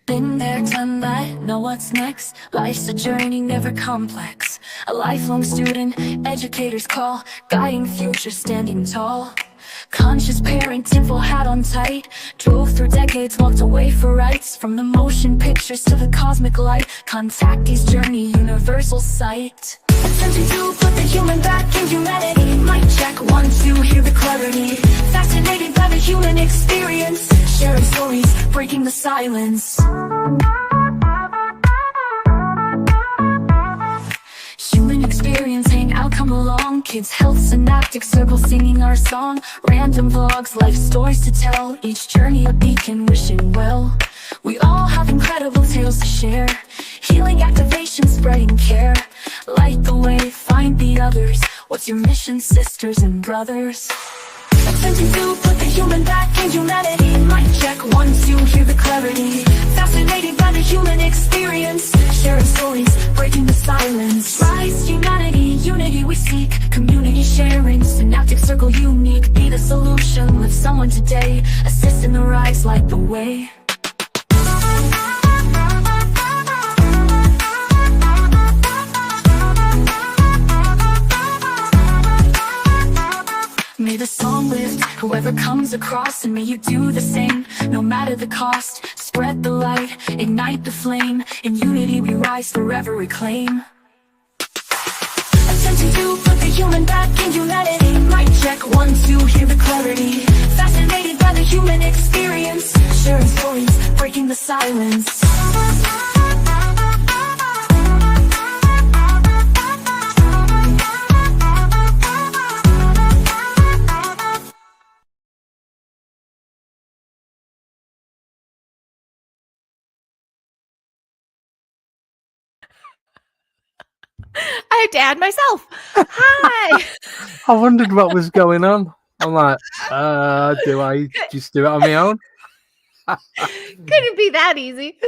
Been there, done that, know what's next. Life's a journey, never complex. A lifelong student, educators call. Guiding future, standing tall. Conscious parenting, full hat on tight. Drove through decades, walked away for rights. From the motion pictures to the cosmic light. Contactee's journey, universal sight. Attempting to put the human back in humanity. Mic check, 1, 2, hear the clarity. Fascinated by the human experience. Sharing stories, breaking the silence. Human experience, hang out, come along. Kids, health, synaptic circle, singing our song. Random vlogs, life stories to tell. Each journey a beacon, wishing well. We all have incredible tales to share. Healing, activation, spreading care. Light the way, find the others. What's your mission, sisters and brothers? Attempting to put the human back in humanity. Mic check, 1, 2, hear the clarity. Fascinated by the human experience. Sharing stories, breaking the silence. Rise, humanity, unity we seek. Community sharing, synaptic circle unique. Be the solution with someone today. Assist in the rise, light the way. May the song lift whoever comes across, and may you do the same, no matter the cost. Spread the light, ignite the flame. In unity we rise, forever reclaim. Attempting to put the human back in humanity. Mic check, 1, 2, hear the clarity. Fascinated by the human experience. Sharing stories, breaking the silence. I have to add myself. Hi. I wondered what was going on. I'm like, do I just do it on my own? Couldn't be that easy.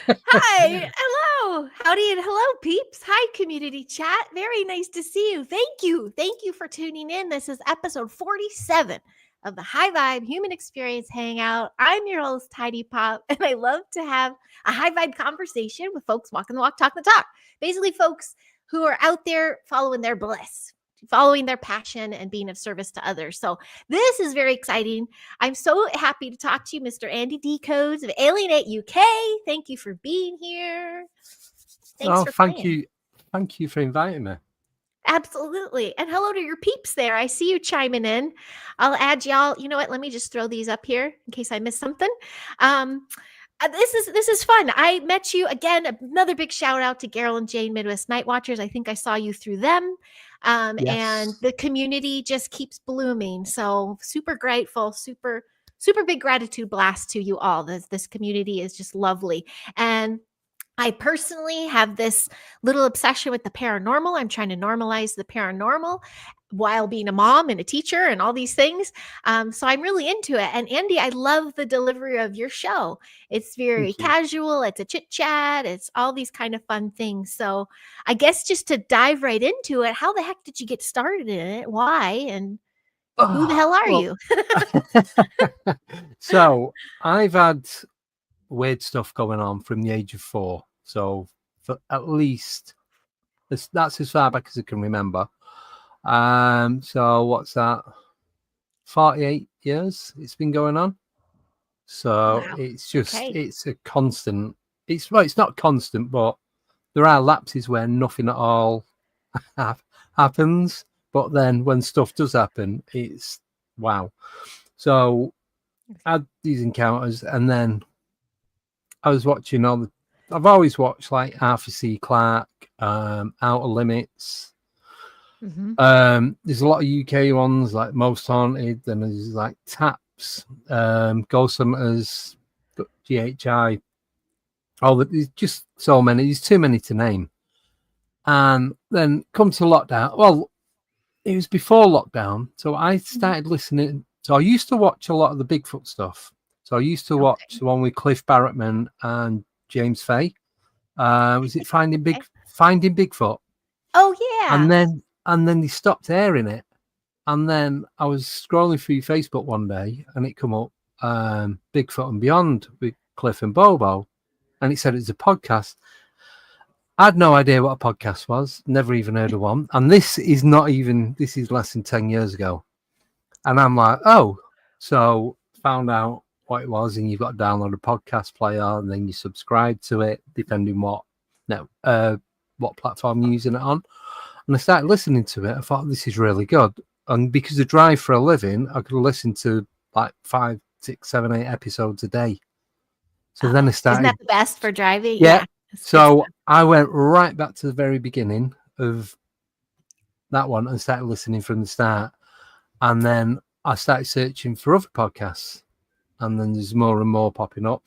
Hi. Hello. Howdy and hello, peeps. Hi, community chat. Very nice to see you. Thank you. Thank you for tuning in. This is episode 47 of the High Vibe Human Experience Hangout. I'm your host, Heidi Popp, and I love to have a high vibe conversation with folks walking the walk, talking the talk. Basically, folks who are out there following their bliss, following their passion, and being of service to others. So this is very exciting. I'm so happy to talk to you, Mr. Andy D. Codes of Alienate UK. Thank you for being here. Thank you. Thank you for inviting me. Absolutely. And hello to your peeps there. I see you chiming in. I'll add y'all. You know what? Let me just throw these up here in case I missed something. This is fun. I met you again. Another big shout out to Carol and Jane, Midwest Night Watchers. I think I saw you through them. Yes. And the community just keeps blooming. So super grateful, super big gratitude blast to you all. This community is just lovely. And I personally have this little obsession with the paranormal. I'm trying to normalize the paranormal while being a mom and a teacher and all these things. So I'm really into it. And Andy, I love the delivery of your show. It's very casual. It's a chit chat. It's all these kind of fun things. So I guess just to dive right into it, how the heck did you get started in it? Why? And who the hell are you? So I've had weird stuff going on from the age of 4. So for at least that's as far back as I can remember. So what's that? 48 years it's been going on. So wow. It's just it's a constant. It's not constant, but there are lapses where nothing at all happens. But then when stuff does happen, it's wow. So I had these encounters, and then I was watching I've always watched like Arthur C. Clarke, Outer Limits. Mm-hmm. There's a lot of UK ones like Most Haunted, and there's like Taps, Ghost Hunters, GHI. There's just so many. There's too many to name. And then come to lockdown. Well, it was before lockdown, so I started listening. So I used to watch a lot of the Bigfoot stuff. So I used to watch the one with Cliff Barrettman and James Fay. Was it Finding Bigfoot? Oh yeah. And then they stopped airing it. And then I was scrolling through Facebook one day, and it come up Bigfoot and Beyond with Cliff and Bobo, and it said it's a podcast. I had no idea what a podcast was, never even heard of one. And this is less than 10 years ago. And I'm like, oh, so found out what it was, and you've got to download a podcast player, and then you subscribe to it, depending what platform you're using it on. And I started listening to it. I thought, this is really good. And because I drive for a living, I could listen to like 5, 6, 7, 8 episodes a day. So then I started. Isn't that the best for driving? Yeah. So I went right back to the very beginning of that one and started listening from the start. And then I started searching for other podcasts. And then there's more and more popping up.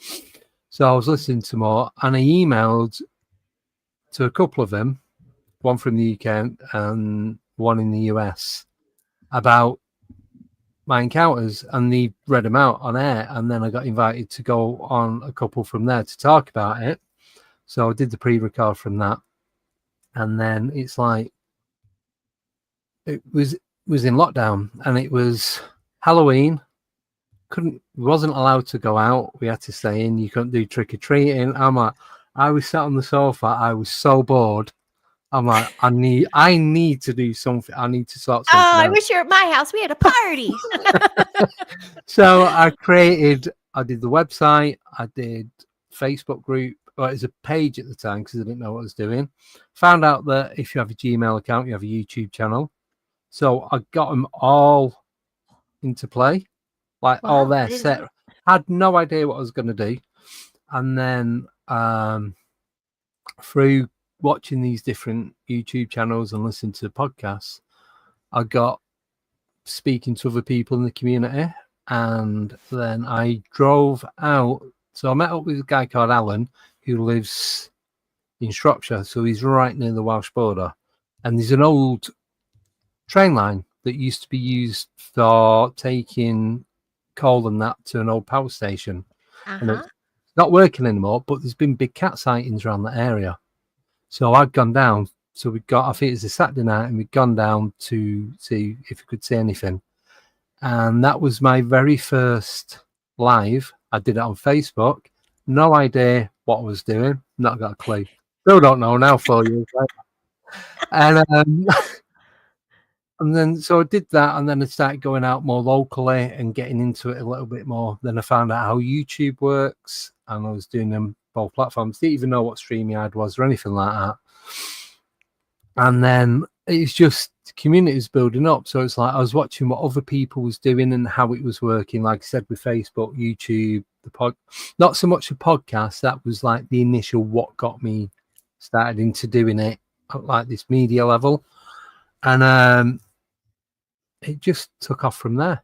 So I was listening to more, and I emailed to a couple of them, one from the UK and one in the US, about my encounters, and they read them out on air. And then I got invited to go on a couple from there to talk about it. So I did the pre-record from that. And then it's like, it was in lockdown, and it was Halloween. Wasn't allowed to go out. We had to stay in. You couldn't do trick-or-treating. I was sat on the sofa. I was so bored. I'm like, I need to do something. I need to sort something out. I wish you were at my house. We had a party. So I did the website. I did Facebook group. Well, it was a page at the time because I didn't know what I was doing. Found out that if you have a Gmail account, you have a YouTube channel. So I got them all into play, like all there set. Had no idea what I was going to do. And then through watching these different YouTube channels and listening to podcasts, I got speaking to other people in the community. And then I drove out. So I met up with a guy called Alan who lives in Shropshire. So he's right near the Welsh border. And there's an old train line that used to be used for taking coal and that to an old power station. And it's not working anymore, but there's been big cat sightings around that area. So I'd gone down. So I think it was a Saturday night, and we'd gone down to see if we could see anything. And that was my very first live. I did it on Facebook. No idea what I was doing. Not got a clue. Still don't know now, 4 years later. And and then so I did that, and then I started going out more locally and getting into it a little bit more. Then I found out how YouTube works, and I was doing them both platforms. Didn't even know what StreamYard was or anything like that. And then it's just the community is building up. So it's like I was watching what other people was doing and how it was working. Like I said, with Facebook, YouTube, not so much a podcast. That was like the initial what got me started into doing it at like this media level. And it just took off from there.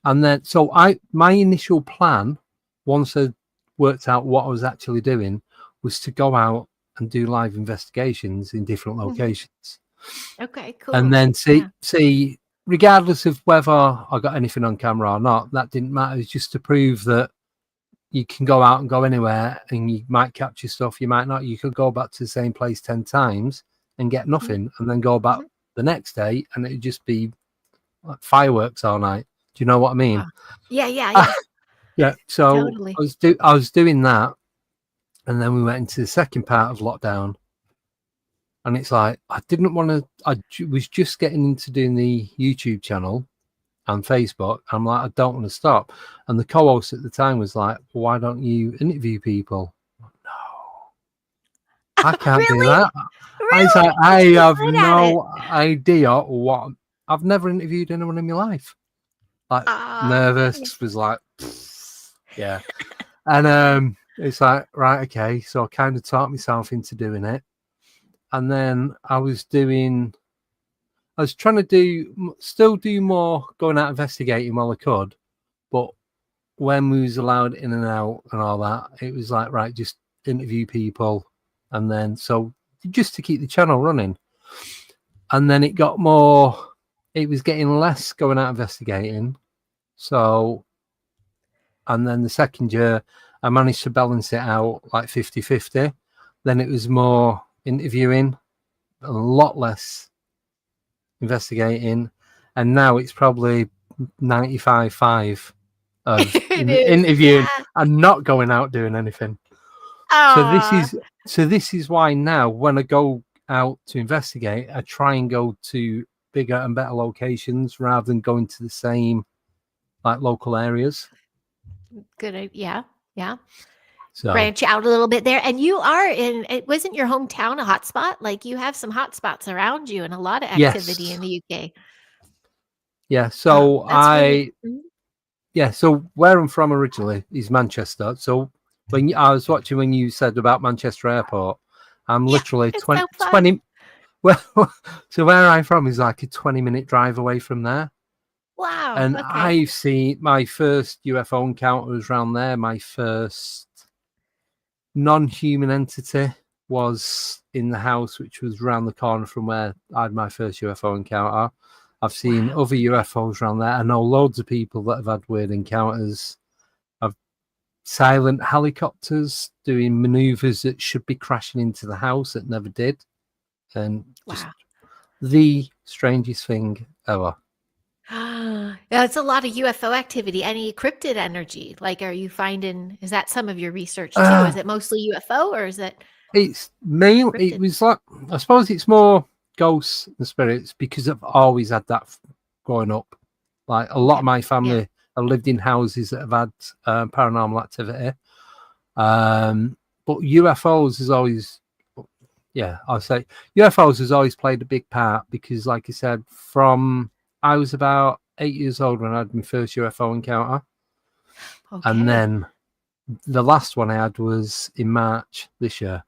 And then so my initial plan, once I worked out what I was actually doing, was to go out and do live investigations in different locations. Okay, cool. And then see, regardless of whether I got anything on camera or not, that didn't matter. It's just to prove that you can go out and go anywhere, and you might capture stuff, you might not. You could go back to the same place 10 times and get nothing, and then go back the next day, and it'd just be like fireworks all night. Do you know what I mean? Yeah. Yeah. So totally. I was doing that, and then we went into the second part of lockdown, and it's like I didn't want to. I was just getting into doing the YouTube channel and Facebook. I'm like, I don't want to stop. And the co-host at the time was like, well, why don't you interview people? No, I can't do that. Really? I have no idea what. I've never interviewed anyone in my life. Like nervous, was like, yeah. And it's like, right, okay. So I kind of talked myself into doing it. And then I was trying to still do more going out investigating while I could. But when we was allowed in and out and all that, it was like, right, just interview people. And then, so just to keep the channel running. And then it was getting less going out investigating. So, and then the second year, I managed to balance it out like 50-50. Then it was more interviewing, a lot less investigating. And now it's probably 95-5 of It is, interviewing yeah. and not going out doing anything. Aw. So this is why now when I go out to investigate, I try and go to bigger and better locations rather than going to the same like local areas. Good. Yeah. Yeah. So Branch out a little bit there. And you are it wasn't your hometown a hotspot? Like you have some hotspots around you and a lot of activity yes, in the UK. yeah. So That's really so where I'm from originally is Manchester. So I was watching when you said about Manchester Airport, I'm yeah, literally it's so fun. 20 well, so where I'm from is like a 20-minute drive away from there. Wow. And Okay. I've seen my first UFO encounter was around there. My first non-human entity was in the house, which was around the corner from where I had my first UFO encounter. I've seen Wow. other UFOs around there. I know loads of people that have had weird encounters of silent helicopters doing maneuvers that should be crashing into the house that never did. And just Wow. the strangest thing ever. Yeah, it's a lot of UFO activity. Any cryptid energy? Like, are you finding, is that some of your research too? Is it mostly UFO or is it It's me. It cryptid? was like, I suppose it's more ghosts and spirits because I've always had that growing up. Like a lot Yeah. of my Yeah. family have lived in houses that have had paranormal activity. But UFOs is always, yeah, I'll say UFOs has always played a big part because, like I said, from I was about 8 years old when I had my first UFO encounter, and Okay. then the last one I had was in March this year,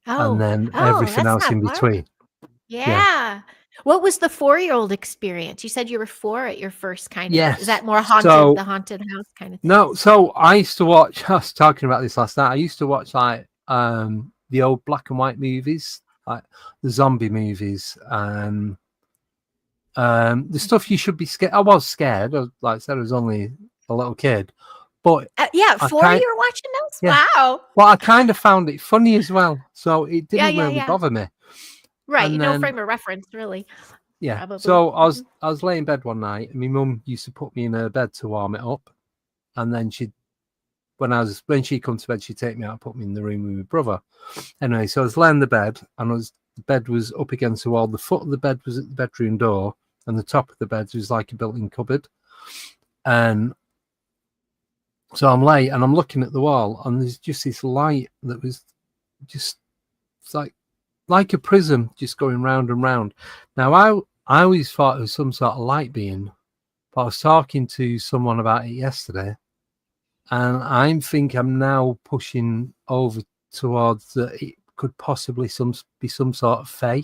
and Oh, then oh, everything that's else not in far. between. Yeah. Yeah. What was the 4-year-old experience? You said you were 4 at your first kind of, is Yes. that more haunted, So the haunted house kind of thing? no. So I used to watch. I was talking about this last night. I used to watch like the old black and white movies, like the zombie movies, and the stuff you should be scared. I was scared. Like I said, I was only a little kid, but Yeah, I 4 kind you were watching those? yeah. Wow. Well, I kind of found it funny as well, so it Yeah, didn't yeah, really yeah. bother me. Right. And No then frame of reference, really. yeah, Probably. so I was laying in bed one night, and my mum used to put me in her bed to warm it up, and then when she come to bed, she'd take me out and put me in the room with my brother. Anyway, so I was laying in the bed, and the bed was up against the wall. The foot of the bed was at the bedroom door, and the top of the bed was like a built-in cupboard. And so I'm late, and I'm looking at the wall, and there's just this light that was just it's like a prism, just going round and round. Now I always thought it was some sort of light being, but I was talking to someone about it yesterday, and I think I'm now pushing over towards that it could possibly be some sort of fae,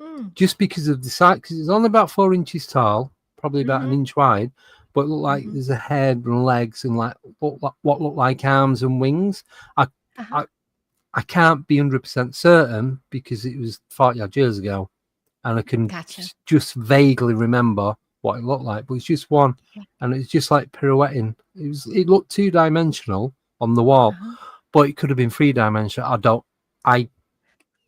Mm. just because of the size. Because it's only about 4 inches tall, probably about an Mm-hmm. inch wide, but look like Mm-hmm. there's a head and legs and like what look like arms and wings. I Uh-huh. I, I can't be 100% certain because it was 40 odd years ago, and I can Gotcha. just vaguely remember what it looked like. But it's just one, Yeah. and it's just like pirouetting. It looked 2-dimensional on the wall, Uh-huh. but it could have been 3-dimensional.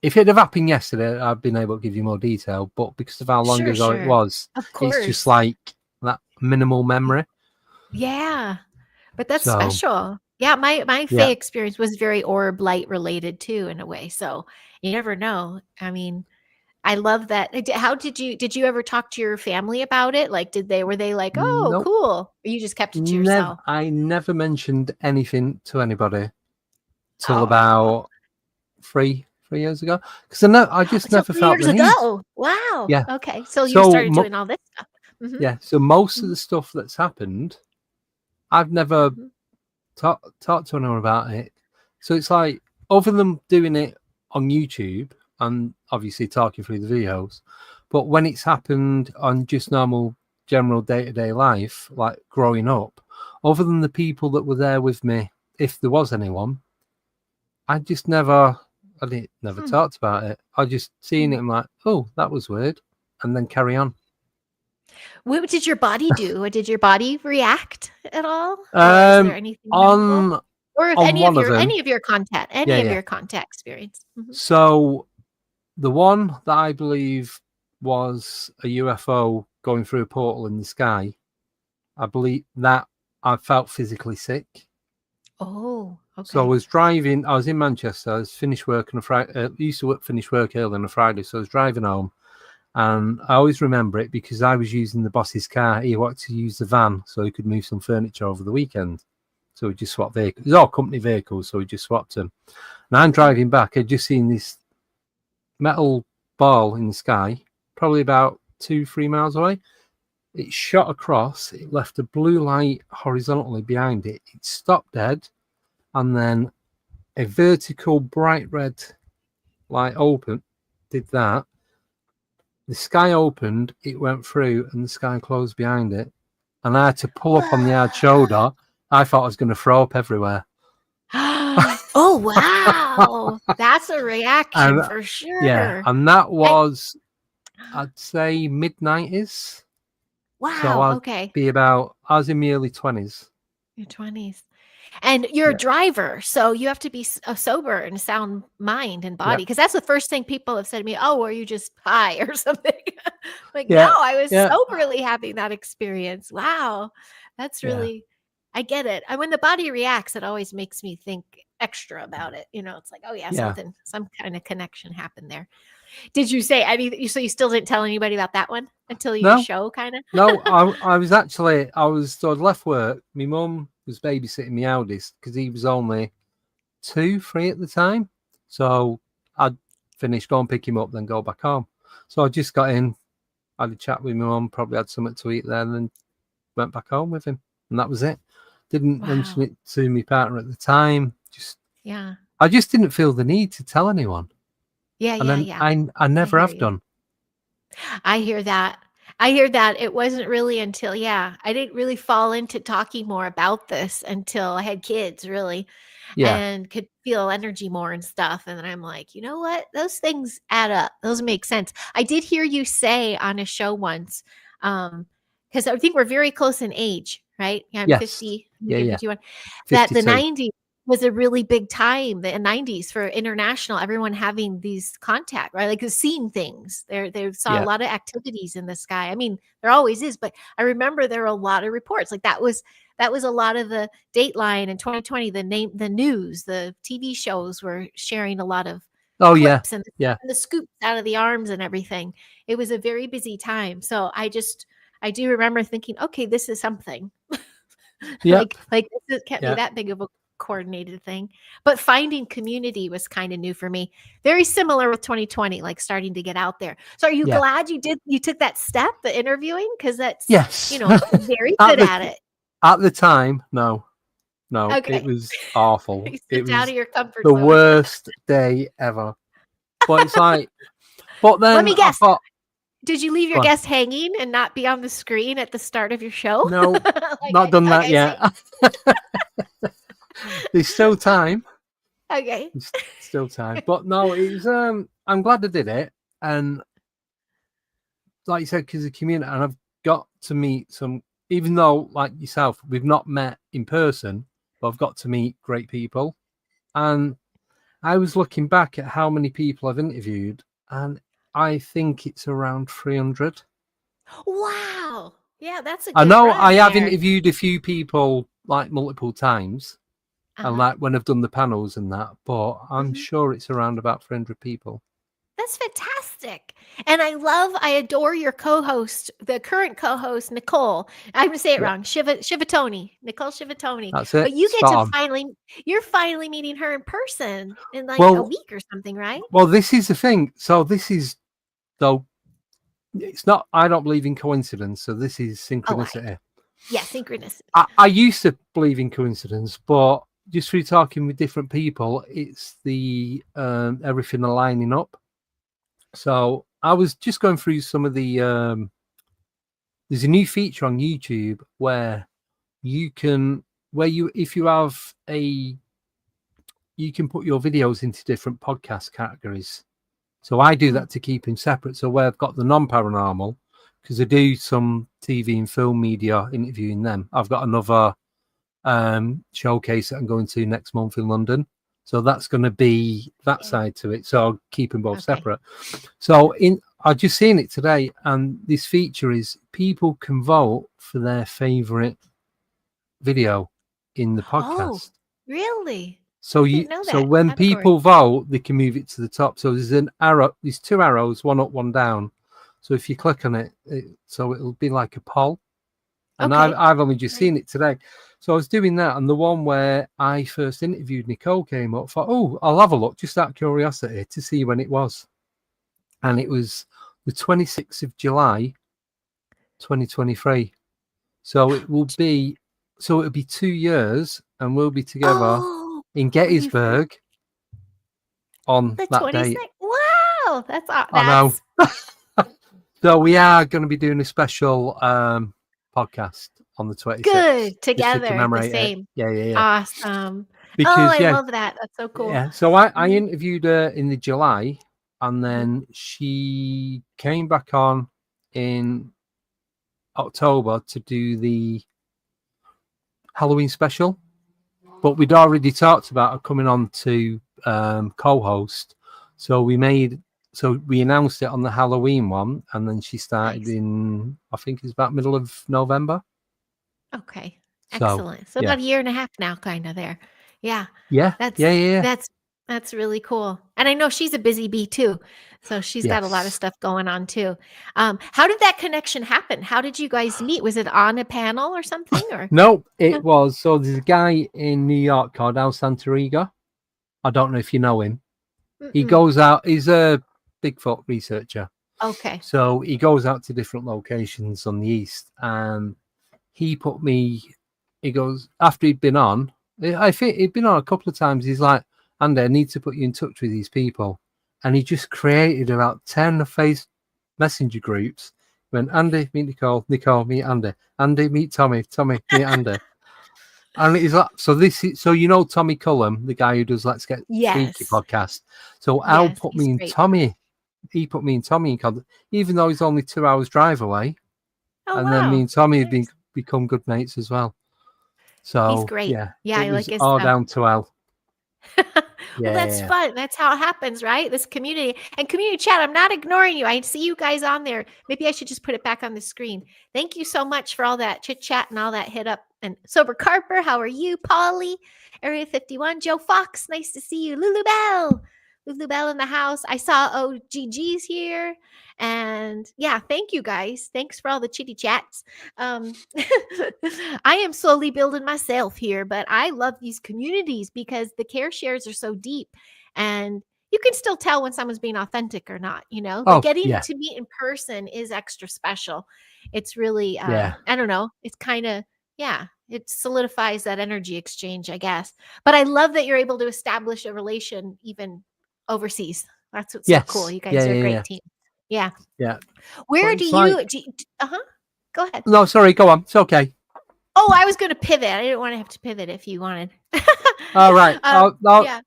If it had happened yesterday, I'd been able to give you more detail. But because of how long Sure, ago it sure. was, Of it's just course. like that minimal memory. Yeah. But that's So special. Yeah, my yeah, Faye experience was very orb light related too, in a way. So you never know. I mean, I love that. How did you ever talk to your family about it? Like, were they like, oh, nope, cool? Or you just kept it to never. yourself? I never mentioned anything to anybody till Oh, about three years ago because I just so never felt 3 years the need. ago. Wow. Yeah. Okay. So you So started doing all this stuff. Mm-hmm. yeah. So most of Mm-hmm. the stuff that's happened, I've never Mm-hmm. talked to anyone about it. So it's like other than doing it on YouTube and obviously talking through the videos, but when it's happened on just normal general day-to-day life, like growing up, other than the people that were there with me, if there was anyone, I didn't never Hmm. talked about it. I just seen Hmm. it and like, oh, that was weird, and then carry on. What did your body do? Did your body react at all? Or is there Um, anything memorable? on Or if on one of them, any of your contact, yeah, any of yeah. your contact experience? Mhm. So the one that I believe was a UFO going through a portal in the sky, I believe that I felt physically sick. Oh, okay. So I was driving. I was in Manchester. I was finished work on a Friday. Used to finish work early on a Friday, so I was driving home, and I always remember it because I was using the boss's car. He wanted to use the van so he could move some furniture over the weekend. So we just swapped vehicles. It's all company vehicles, so we just swapped them. And I'm driving back. I'd just seen this metal ball in the sky, probably about 2-3 miles away. It shot across. It left a blue light horizontally behind it. It stopped dead, and then a vertical bright red light open. Did that. The sky opened. It went through, and the sky closed behind it. And I had to pull up on the hard shoulder. I thought I was going to throw up everywhere. Oh, wow. That's a reaction And, for sure. Yeah, and that was, I'd say, mid-90s. Wow, So I'd okay. be about, I was in my early 20s. Your 20s. And you're a driver, so you have to be sober and sound mind and body, because that's the first thing people have said to me. Oh, were you just high or something? Like, no, I was soberly having that experience. Wow. That's really, I get it. And when the body reacts, it always makes me think extra about it. You know, it's like, oh yeah, some kind of connection happened there. Did you say, I mean, so you still didn't tell anybody about that one until your show kind of? No, so I'd left work. My mum was babysitting my eldest because he was only 2-3 at the time. So I'd finish, go and pick him up, then go back home. So I just got in, had a chat with my mum, probably had something to eat there, and then went back home with him. And that was it. Didn't mention it to my partner at the time. I just didn't feel the need to tell anyone. I never have done. I hear that. It wasn't really until, I didn't really fall into talking more about this until I had kids, really, and could feel energy more and stuff. And then I'm like, you know what? Those things add up. Those make sense. I did hear you say on a show once, because I think we're very close in age, right? Yeah, I'm 50. You're 51. That the 90s was a really big time, the 90s, for international, everyone having these contact, right? Like seeing things. They saw a lot of activities in the sky. I mean, there always is, but I remember there were a lot of reports. Like that was a lot of the Dateline in 2020, the news, the TV shows were sharing a lot of clips and the scoops out of the arms and everything. It was a very busy time. So I do remember thinking, okay, this is something. Like this can't be that big of a coordinated thing, but finding community was kind of new for me. Very similar with 2020, like starting to get out there. So are you glad you took that step, the interviewing? Because that's very good at it. At the time, no, it was awful. It was out of your comfort zone. The worst day ever. But it's like, but then let me guess. Did you leave your guest hanging and not be on the screen at the start of your show? No, not done that yet. There's still time. Okay. There's still time. But no, it was, I'm glad I did it. And like you said, because of the community, and I've got to meet some, even though like yourself, we've not met in person, but I've got to meet great people. And I was looking back at how many people I've interviewed, and I think it's around 300. Wow. Yeah, that's a good I know I have interviewed a few people like multiple times, and like when I've done the panels and that, but I'm sure it's around about 300 people. That's fantastic. And I adore your co-host, the current co-host, Nicole. I'm going to say it wrong. Shivatoni, Nicole Shivatoni. That's it. But you get to you're finally meeting her in person in like a week or something, right? Well, this is the thing. So it's not, I don't believe in coincidence. So this is synchronicity. Synchronicity. I used to believe in coincidence, but just through talking with different people, it's the everything aligning up. So I was just going through some of the there's a new feature on YouTube where you can if you have you can put your videos into different podcast categories. So I do that to keep them separate. So where I've got the non-paranormal, because I do some TV and film media interviewing them. I've got another showcase that I'm going to next month in London. So that's going to be that side to it. So I'll keep them both separate. So I've just seen it today, and this feature is people can vote for their favorite video in the Oh, podcast. really? So I didn't know that when category. people vote, they can move it to the top. So there's an arrow, there's 2 arrows, one up, one down. So if you click on it, so it'll be like a poll. And Okay. I've only just Right. seen it today. So I was doing that, and the one where I first interviewed Nicole came up. Thought, oh, I'll have a look just out of curiosity to see when it was. And it was the 26th of July, 2023. So it'll be 2 years, and we'll be together Oh, in will be for Gettysburg on the that date. 26th. Wow, I know. that's So we are going to be doing a special podcast on the 26th, good just to together. The commemorate it. same. Yeah. Awesome. Oh, Because I love that. That's so cool. yeah. So I Mhm. interviewed her in the July, and then she came back on in October to do the Halloween special. But we'd already talked about her coming on to co-host, so we announced it on the Halloween one, and then she started Nice. in, I think it's about middle of November. Okay. So, Excellent. So yeah. about a year and a half now, kind of there. Yeah. Yeah. That's really cool. And I know she's a busy bee too. So she's got a lot of Yes. stuff going on too. How did that connection happen? How did you guys meet? Was it on a panel or something? Or No, it was. So there's a guy in New York called Al Santariga. I don't know if you know him. He goes out. He's a Bigfoot researcher. Okay. So he goes out to different locations on the east, and he goes, after he'd been on, I think he'd been on a couple of times. He's like, Andy, I need to put you in touch with these people. And he just created about 10 face messenger groups. He went, Andy, meet Nicole, meet Andy, meet Tommy, meet Andy. And he's like, so you know Tommy Cullum, the guy who does Let's Get Freaky Yes. podcast. So Al Yes, put he's me in great. Tommy. He put me in Tommy in contact, even though he's only 2 hours drive away. Oh, And then me wow. and Tommy have Nice. become good mates as well. He's So great. yeah, Yeah, it I was like his all stuff. down to Al. Well, that's Yeah. fun. That's how it happens, right? This community and community chat. I'm not ignoring you. I see you guys on there. Maybe I should just put it back on the screen. Thank you so much for all that chit chat and all that hit up. And Sober Carper, how are you? Polly, Area 51, Joe Fox, nice to see you. Lulu Bell in the house. I saw OGG's here. And yeah, thank you guys. Thanks for all the chitty chats. I am slowly building myself here, but I love these communities because the care shares are so deep and you can still tell when someone's being authentic or not, but Oh, getting yeah. to meet in person is extra special. It's really, Yeah. I don't know. It's kind of, yeah, it solidifies that energy exchange, I guess. But I love that you're able to establish a relation even overseas. That's what's so cool. Yes. You guys are a great team. Yeah. Yeah. Where But do it's you, like, go ahead. no, sorry, go on. It's okay. Oh, I was going to pivot. I didn't want to have to pivot if you wanted. All right. No, Yeah.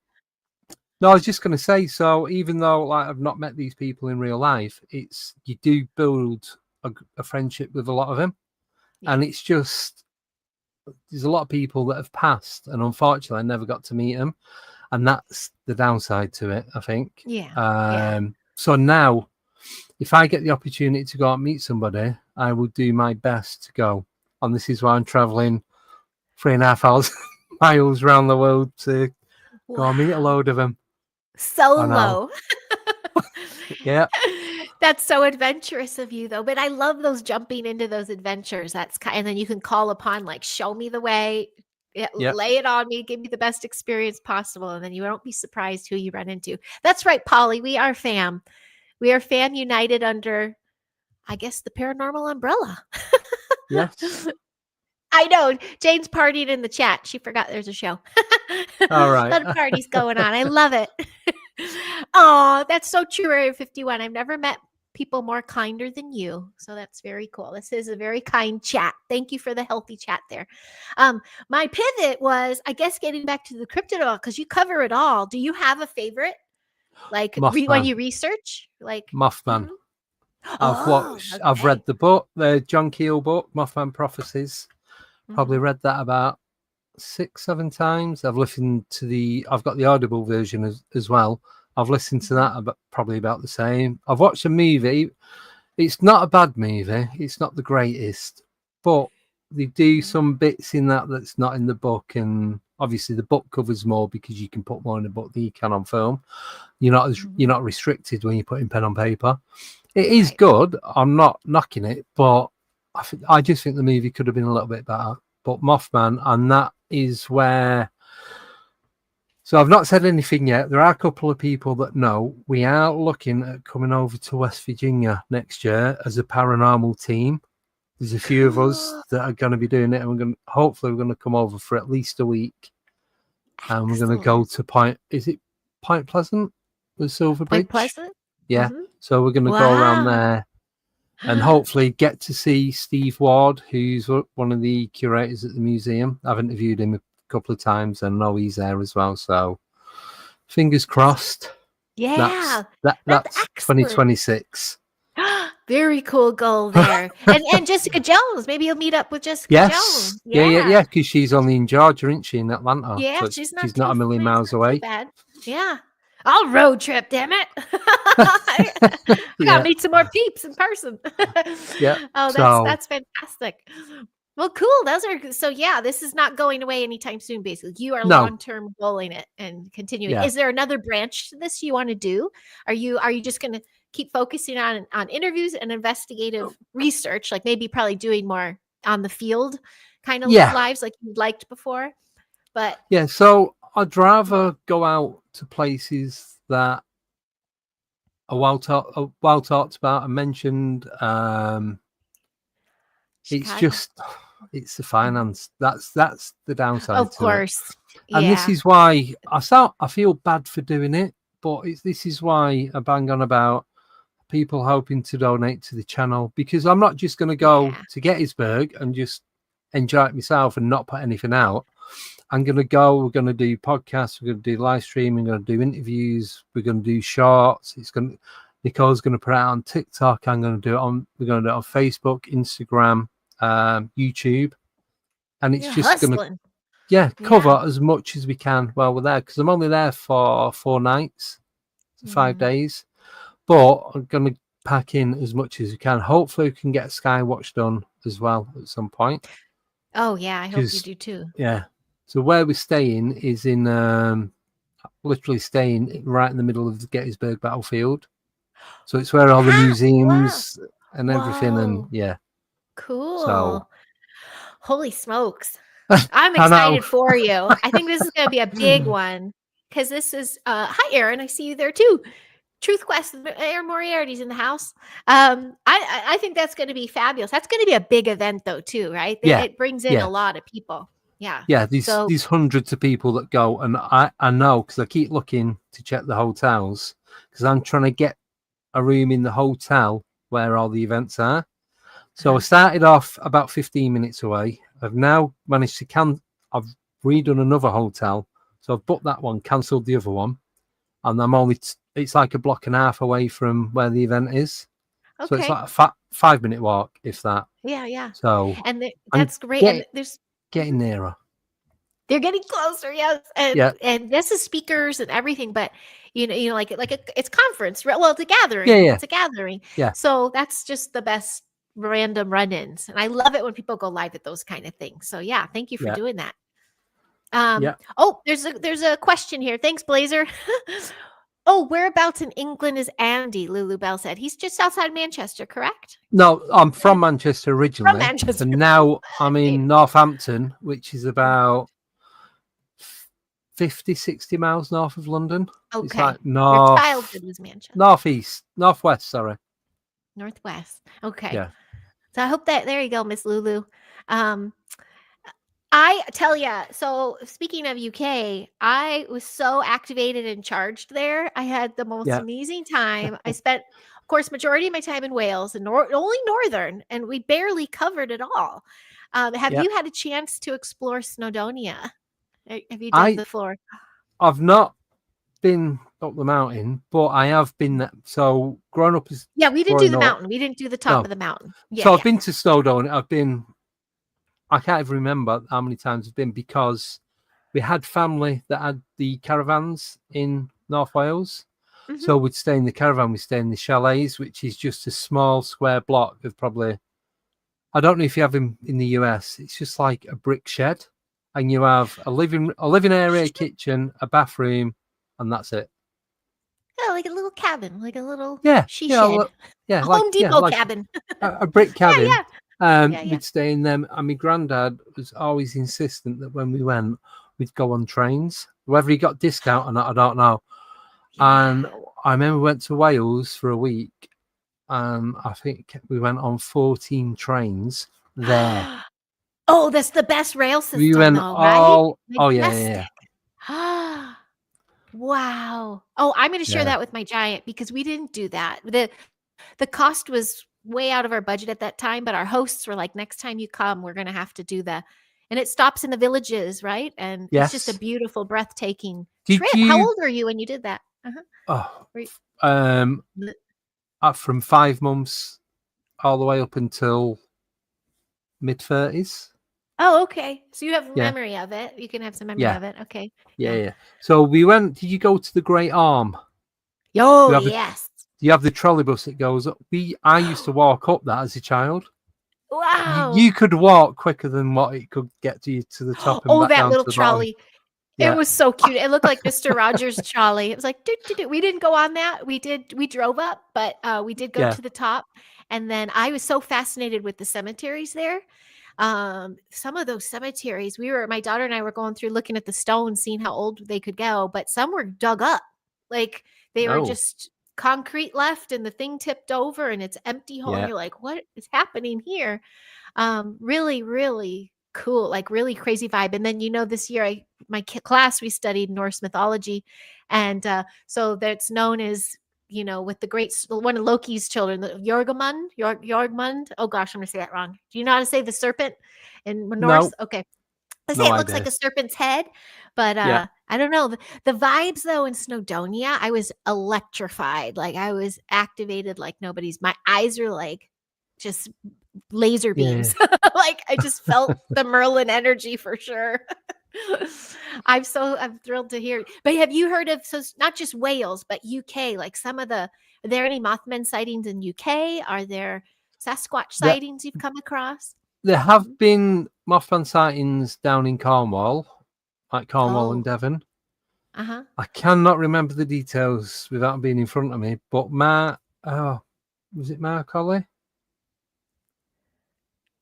no, I was just going to say, so even though like I've not met these people in real life, you do build a friendship with a lot of them. Yeah. And it's just, there's a lot of people that have passed, and unfortunately I never got to meet them. And that's the downside to it, I think. Yeah. So now, if I get the opportunity to go out and meet somebody, I will do my best to go. And this is why I'm traveling 3,500 miles around the world to go and meet a load of them. Solo. Yeah. That's so adventurous of you, though. But I love those jumping into those adventures. And then you can call upon, like, show me the way, lay it on me, give me the best experience possible. And then you won't be surprised who you run into. That's right, Polly. We are fam. We are fan united under, I guess, the paranormal umbrella. Yes. I know. Jane's partied in the chat. She forgot there's a show. All right. A lot of parties going on. I love it. Oh, that's so true, Area 51. I've never met people more kinder than you. So that's very cool. This is a very kind chat. Thank you for the healthy chat there. My pivot was, I guess, getting back to the cryptid because you cover it all. Do you have a favorite? Like when you research? Like Mothman. Mm-hmm. I've read the book, the John Keel book, Mothman Prophecies. Probably read that about 6-7 times. I've got the Audible version as well. I've listened to that probably about the same. I've watched a movie. It's not a bad movie. It's not the greatest, but they do some bits in that's not in the book, and obviously the book covers more because you can put more in the book than you can on film. You're not restricted when you put in pen on paper. It is good. I'm not knocking it, but I just think the movie could have been a little bit better. But Mothman, and that is where. So I've not said anything yet. There are a couple of people that know we are looking at coming over to West Virginia next year as a paranormal team. There's a few of us that are going to be doing it, and hopefully we're going to come over for at least a week, and we're going to go to Point Pleasant, the Silver Bridge? Point Pleasant? Yeah. So we're going to go around there and hopefully get to see Steve Ward, who's one of the curators at the museum. I've interviewed him a couple of times and I know he's there as well. So fingers crossed. Yeah. That's 2026. Very cool goal there. and Jessica Jones. Maybe you'll meet up with Jessica Jones. Yeah. Because she's only in Georgia, isn't she, in Atlanta? Yeah, so she's not a million miles away. Bad. Yeah. I'll road trip, damn it. Gotta meet some more peeps in person. That's fantastic. Well, cool. This is not going away anytime soon, basically. You are long-term goaling it and continuing. Is there another branch to this you want to do? Are you just gonna keep focusing on interviews and investigative research, like maybe probably doing more on the field kind of lives like you liked before? But so I'd rather go out to places that are well talked about and mentioned. It's the finance. That's the downside. Of course. And this is why I feel bad for doing it, but this is why I bang on about people hoping to donate to the channel, because I'm not just going to go to Gettysburg and just enjoy it myself and not put anything out. We're going to do podcasts, we're going to do live streaming, we're going to do interviews, we're going to do shorts. Nicole's going to put it out on TikTok. We're going to do it on Facebook, Instagram, YouTube. And it's just going to cover as much as we can while we're there, because I'm only there for 4 nights, 5 days. But I'm going to pack in as much as we can. Hopefully we can get a Skywatch done as well at some point. Oh, yeah. I hope you do too. Yeah. So where we're staying is in literally staying right in the middle of the Gettysburg battlefield. So it's where all the museums and everything, and cool. So holy smokes. I'm excited for you. I think this is going to be a big one, because this is hi Aaron, I see you there too. Truth Quest, Aaron Moriarty's in the house. I think that's going to be fabulous. That's going to be a big event though too, right? It brings in a lot of people. These hundreds of people that go, and I know, because I keep looking to check the hotels, because I'm trying to get a room in the hotel where all the events are. So I started off about 15 minutes away. I've now managed to I've redone another hotel, so I've booked that one, cancelled the other one, and I'm only it's like a block and a half away from where the event is. So it's like a 5-minute walk, if that. Yeah. So that's great. And there's getting nearer. They're getting closer, yes. And this is speakers and everything, but it's conference. Well, it's a gathering. It's a gathering. Yeah. So that's just the best random run-ins. And I love it when people go live at those kind of things. So thank you for doing that. Oh, there's a question here. Thanks, Blazer. Oh, whereabouts in England is Andy? Lulu Bell said. He's just outside Manchester, correct? No, I'm from Manchester originally. From Manchester. And now I'm in Northampton, which is about 50, 60 miles north of London. Okay. It's like Your childhood was Manchester. Northwest, sorry. Northwest. Okay. Yeah. So I hope there you go, Miss Lulu. I tell you, so speaking of UK, I was so activated and charged there. I had the most amazing time. I spent, of course, majority of my time in Wales and only Northern, and we barely covered it all. Have you had a chance to explore Snowdonia? Have you done the floor? I've not been up the mountain, but I have been there. So growing up as we didn't do the mountain. We didn't do the top of the mountain. So I've been to Snowdonia. I can't even remember how many times I've been, because we had family that had the caravans in North Wales. Mm-hmm. So we'd stay in the caravan, we'd stay in the chalets, which is just a small square block of probably I don't know if you have them in the US. It's just like a brick shed, and you have a living area, kitchen, a bathroom, and that's it. Yeah, like a little cabin, like a little Yeah, she yeah, shed. yeah, A like Home Depot like cabin. a brick cabin. Yeah, yeah. Yeah. We'd stay in them, and my granddad was always insistent that when we went, we'd go on trains. Whether he got discount or not, I don't know. And I remember we went to Wales for a week, and I think we went on 14 trains there. Oh, that's the best rail We system, went though, right? oh yeah. Wow. Oh, I'm going to share Yeah. that with my giant because we didn't do that. The cost was way out of our budget at that time, but our hosts were like, next time you come, we're going to have to do and it stops in the villages, right? And it's just a Yes. beautiful, breathtaking Did trip. you? How old were you when you did that? Oh, Were from 5 months all the way up until mid-30s. Oh, okay. So you have Yeah. memory of it. You can have some memory Yeah. of it. Okay. Yeah. So we went. Did you go to the Great Arm? Oh, You have yes. Do you have the trolley bus that goes up? I used to walk up that as a child. Wow. You could walk quicker than what it could get to you to the top and Oh, back that down little to the bottom. trolley. Yeah. It was so cute. It looked like Mr. Rogers' trolley. It was like, we didn't go on that. We drove up, but we did go to the top. And then I was so fascinated with the cemeteries there. Some of those cemeteries, my daughter and I were going through looking at the stones, seeing how old they could go, but some were dug up. Like they were just concrete left and the thing tipped over and it's empty hole. And you're like, what is happening here? Really, really cool, like really crazy vibe. And then, this year, my class, we studied Norse mythology. And so that's known as, with one of Loki's children, the Jorgmund. Oh gosh, I'm going to say that wrong. Do you know how to say the serpent in Norse? No. Okay. I say it looks like a serpent's head, but I don't know. The vibes though in Snowdonia, I was electrified. Like I was activated like nobody's. My eyes are like just laser beams. Like I just felt the Merlin energy for sure. I'm thrilled to hear. But have you heard of not just Wales, but UK? Like are there any Mothman sightings in UK? Are there Sasquatch sightings you've come across? There have been Mothman sightings down in Cornwall, like Cornwall and Devon. I cannot remember the details without being in front of me, but was it Mark Holly?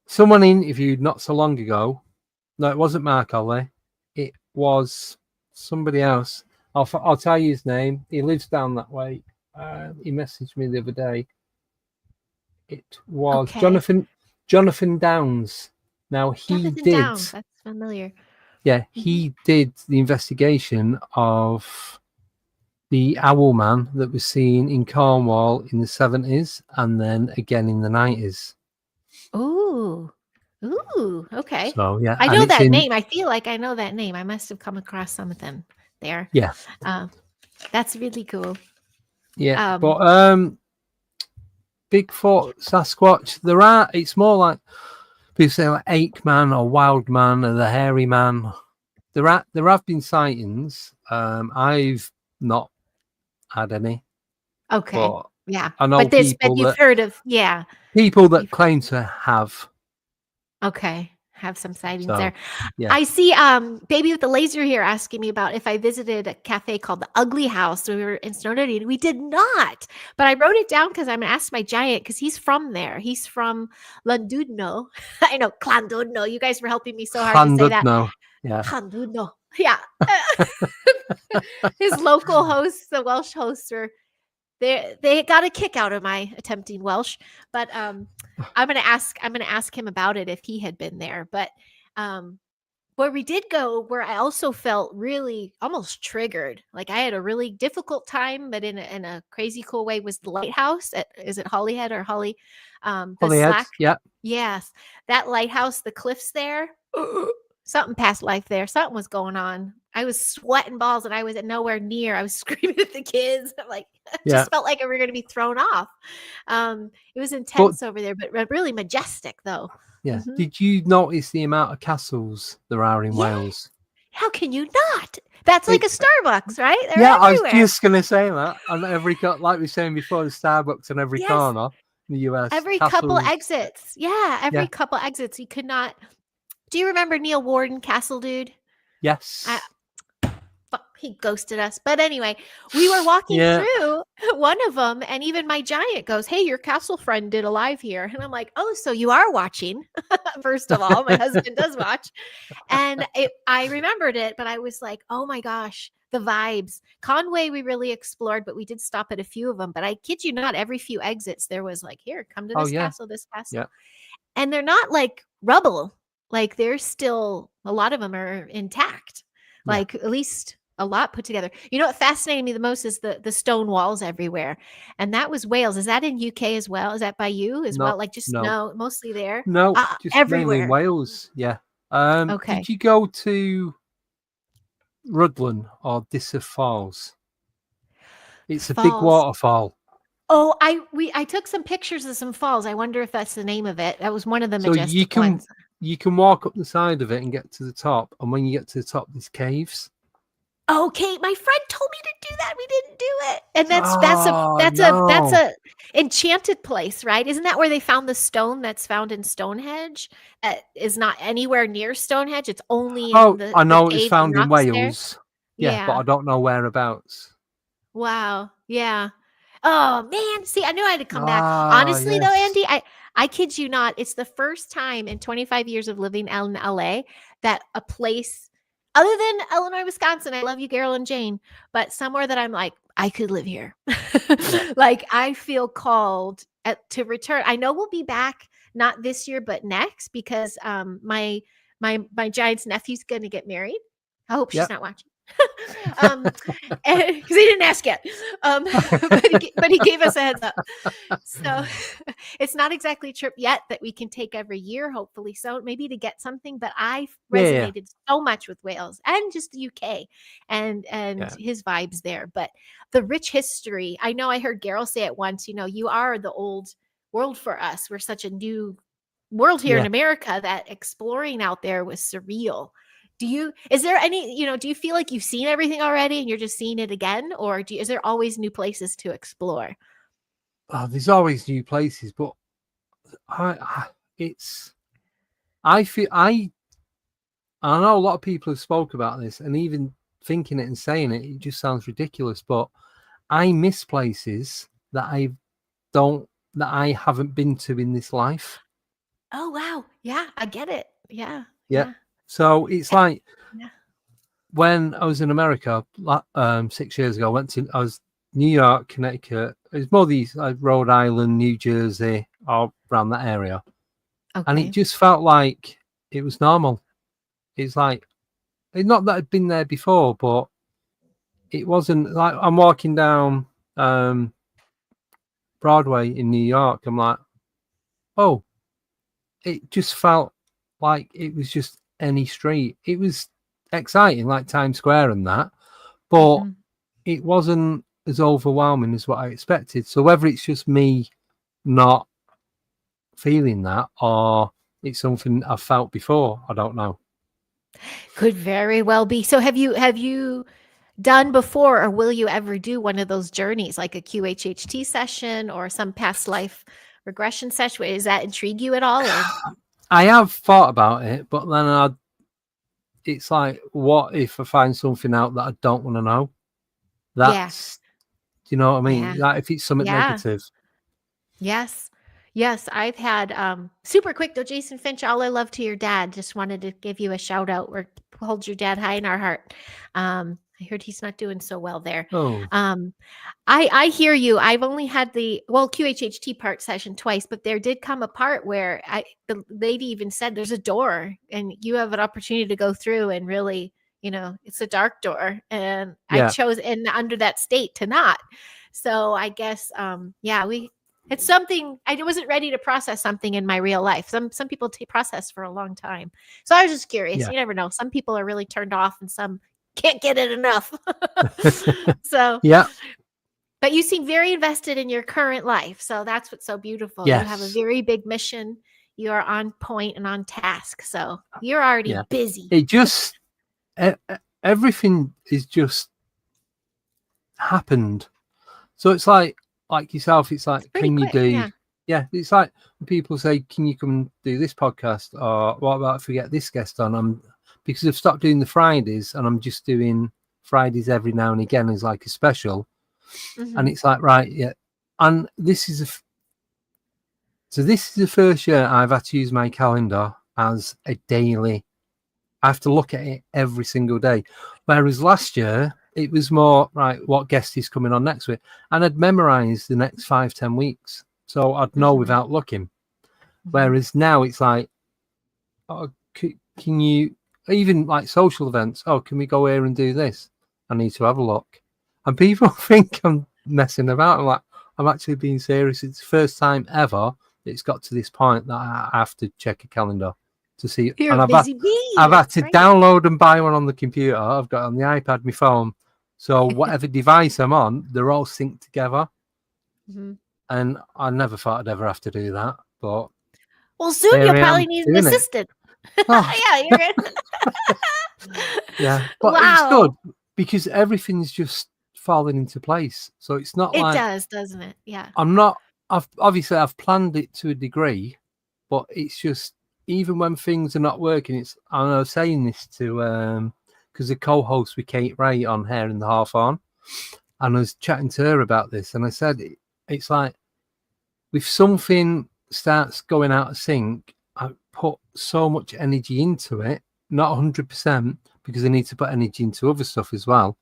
Someone interviewed not so long ago. No, it wasn't Mark Holly. It was somebody else. I'll tell you his name. He lives down that way. He messaged me the other day. It was Jonathan Downs. Now Downs, that's familiar. Yeah, he did the investigation of the owl man that was seen in Cornwall in the 70s and then again in the 90s. Ooh, okay. So yeah, I know that name. I feel like I know that name. I must have come across something there. Yeah. That's really cool. Yeah, but Bigfoot, Sasquatch, it's more like people say like Ache Man or Wild Man or the Hairy Man. There have been sightings. I've not had any. Okay. But yeah. I know but you've heard of people that claim to have. Okay. Have some sightings So, there. yeah. I see Baby with the Laser here asking me about if I visited a cafe called the Ugly House when we were in Snowdonia. We did not, but I wrote it down because I'm going to ask my giant because he's from there. He's from Llandudno. I know, Llandudno. You guys were helping me so hard to say that. Yeah. Llandudno. Yeah. His local hosts, the Welsh hosts, they got a kick out of my attempting Welsh, but I'm gonna ask him about it if he had been there. But where we did go, where I also felt really almost triggered, like I had a really difficult time, but in a crazy cool way, was the lighthouse. Is it Holyhead or Holly? Holyhead, yeah. Yes, that lighthouse, the cliffs there. Something past life there. Something was going on. I was sweating balls and I was nowhere near. I was screaming at the kids. I'm like, just felt like we were going to be thrown off. It was intense over there, but really majestic though. Yeah. Mm-hmm. Did you notice the amount of castles there are in Wales? How can you not? That's like a Starbucks, right? They're everywhere. I was just going to say that. On every, like we were saying before, the Starbucks on every corner. the US. Every couple Castles. exits. Yeah, every Yeah. couple exits. You could not. Do you remember Neil Warden, Castle Dude? Yes. He ghosted us. But anyway, we were walking Yeah. through one of them, and even my giant goes, "Hey, your castle friend did a live here." And I'm like, "Oh, so you are watching." First of all, my husband does watch. And I remembered it, but I was like, "Oh my gosh, the vibes." Conway, we really explored, but we did stop at a few of them. But I kid you not, every few exits, there was like, "Here, come to Oh, this yeah. castle, this castle." Yeah. And they're not like rubble. Like they're still, a lot of them are intact. Yeah. Like at least a lot put together. You know what fascinated me the most is the stone walls everywhere. And that was Wales. Is that in UK as well? Is that by you as well? Like just No. mostly there. No, just mainly in Everywhere. Wales. Yeah. Okay. Did you go to Rhuddlan or Disser Falls? It's a big Falls. waterfall. Oh, I took some pictures of some falls. I wonder if that's the name of it. That was one of the So majestic ones. you can walk up the side of it and get to the top, and when you get to the top, there's caves. Okay, my friend told me to do that. We didn't do it. And Oh, that's no. a enchanted place, right? Isn't that where they found the stone that's found in Stonehenge? That is not anywhere near Stonehenge. It's only in Oh, the I know it was caves and found in rocks there. Wales. Yeah, but Yeah. I don't know whereabouts. Wow. Yeah. Oh man, see, I knew I had to come back. Ah, Honestly though, yes. Andy, I kid you not, it's the first time in 25 years of living in LA that a place other than Illinois, Wisconsin, I love you, Carol and Jane, but somewhere that I'm like, I could live here. Yeah. Like I feel called to return. I know we'll be back not this year, but next because my Giants nephew's gonna get married. I hope she's Yep. not watching. Because he didn't ask yet. But he gave us a heads up. So it's not exactly a trip yet that we can take every year, hopefully. So maybe to get something, but I Yeah. resonated so much with Wales and just the UK and Yeah. his vibes there. But the rich history, I know I heard Garrel say it once, you are the old world for us. We're such a new world here in Yeah. America that exploring out there was surreal. Is there any, do you feel like you've seen everything already and you're just seeing it again? Or is there always new places to explore? Oh, there's always new places, but I know a lot of people have spoke about this, and even thinking it and saying it, it just sounds ridiculous. But I miss places that I haven't been to in this life. Oh wow, yeah, I get it. Yeah. So it's like Yeah. when I was in America 6 years ago, I was New York, Connecticut. It was more these like Rhode Island, New Jersey, all around that area, and it Okay. just felt like it was normal. It's like it's not that I'd been there before, but it wasn't like I'm walking down Broadway in New York. I'm like, oh, it just felt like it was just any street. It was exciting, like Times Square and that, but Mhm. it wasn't as overwhelming as what I expected. So whether it's just me not feeling that or it's something I've felt before, I don't know. Could very well be. So have you done before, or will you ever do one of those journeys like a QHHT session or some past life regression session? Does that intrigue you at all? Or? I have thought about it, but then it's like, what if I find something out that I don't want to know? That's, do you know what I mean? Yeah. Like if it's something negative. Yes. Yes. I've had super quick though, Jason Finch, all I love to your dad. Just wanted to give you a shout out. Or hold your dad high in our heart. I heard he's not doing so well there. Oh, I hear you. I've only had the QHHT part session twice, but there did come a part where the lady even said there's a door and you have an opportunity to go through and really, it's a dark door. And I yeah. chose under that state to not. So I guess it's something I wasn't ready to process something in my real life. Some people process for a long time. So I was just curious. Yeah. You never know. Some people are really turned off and some can't get it enough. So yeah. But you seem very invested in your current life. So that's what's so beautiful. Yes. You have a very big mission. You are on point and on task. So you're already busy. It just everything is just happened. So it's like yourself, it's like, can you do yeah, it's like when people say, "Can you come do this podcast?" Or what about if we get this guest on? Because I've stopped doing the Fridays and I'm just doing Fridays every now and again as like a special. And it's like, right, yeah. And this is this is the first year I've had to use my calendar as a daily. I have to look at it every single day. Whereas last year it was more right, what guest is coming on next week, and I'd memorize the next 5-10 weeks, so I'd know without looking. Whereas now it's like, oh, can you, even like social events? Oh, can we go here and do this? I need to have a look. And people think I'm messing about. I'm like, I'm actually being serious. It's the first time ever it's got to this point that I have to check a calendar to see. You're and a busy bee. I've had That's to right. download and buy one on the computer. I've got it on the iPad, my phone. So whatever device I'm on, they're all synced together. And I never thought I'd ever have to do that. But well, soon you'll probably need an doing it. assistant. Oh, Yeah, you're in. yeah. But it's good because everything's just falling into place. So it's not It like does, doesn't it? Yeah. I've planned it to a degree, but it's just, even when things are not working, it's, I was saying this to because the co-host with Kate Ray on Hair in the Half On, and I was chatting to her about this, and I said it's like, if something starts going out of sync, I put so much energy into it, not 100%, because I need to put energy into other stuff as well,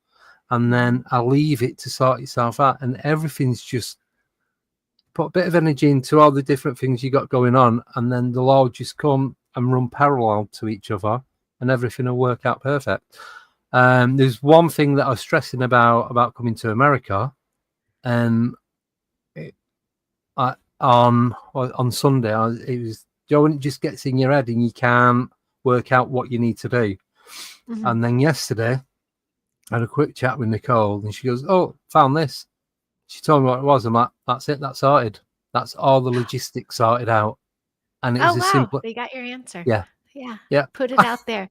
and then I leave it to sort itself out, and everything's just put a bit of energy into all the different things you got going on, and then they'll all just come and run parallel to each other, and everything will work out perfect. There's one thing that I was stressing about coming to America, and on Sunday, it was, when it just gets in your head and you can't work out what you need to do. And then yesterday, I had a quick chat with Nicole, and she goes, "Oh, found this." She told me what it was. I'm like, "That's it. That's sorted. That's all the logistics sorted out." And it was a simple. They got your answer. Yeah. Yeah. Put it out there.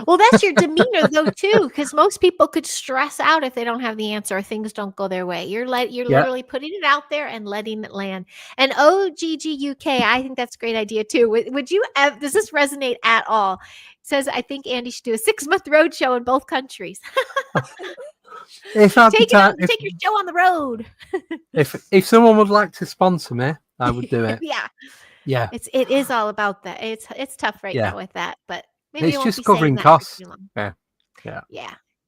Well, that's your demeanor though too, because most people could stress out if they don't have the answer or things don't go their way. You're literally putting it out there and letting it land. And OGGUK, I think that's a great idea too. Would you? Does this resonate at all? It says, I think Andy should do a 6-month road show in both countries. Take your show on the road. if someone would like to sponsor me, I would do it. Yeah. It is all about that. It's tough right now with that, but maybe it's just covering costs.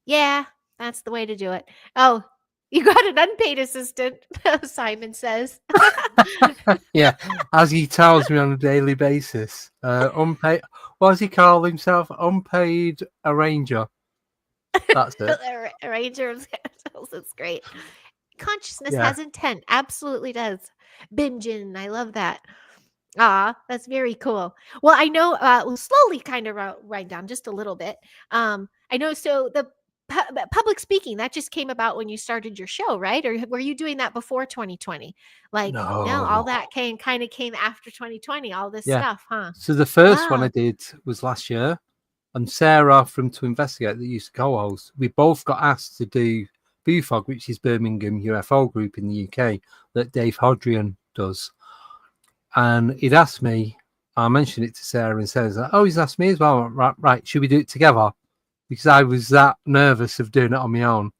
Yeah. That's the way to do it. Oh, you got an unpaid assistant, Simon says. Yeah, as he tells me on a daily basis. Unpaid. What does he call himself? Unpaid arranger. That's it. Arranger of sketches. It's great. Consciousness has intent. Absolutely does. Binging. I love that. That's very cool. Well, I know we'll slowly kind of write down just a little bit. I know, so the public speaking, that just came about when you started your show, right? Or were you doing that before 2020? Like, no, all that came after 2020, all this stuff, huh? So the first one I did was last year, and Sarah from To Investigate, that used to co-host, we both got asked to do BUFOG, which is Birmingham UFO Group in the UK, that Dave Hodrian does. And he'd asked me, I mentioned it to Sarah, and Sarah's like, "Oh, he's asked me as well." Right, should we do it together? Because I was that nervous of doing it on my own.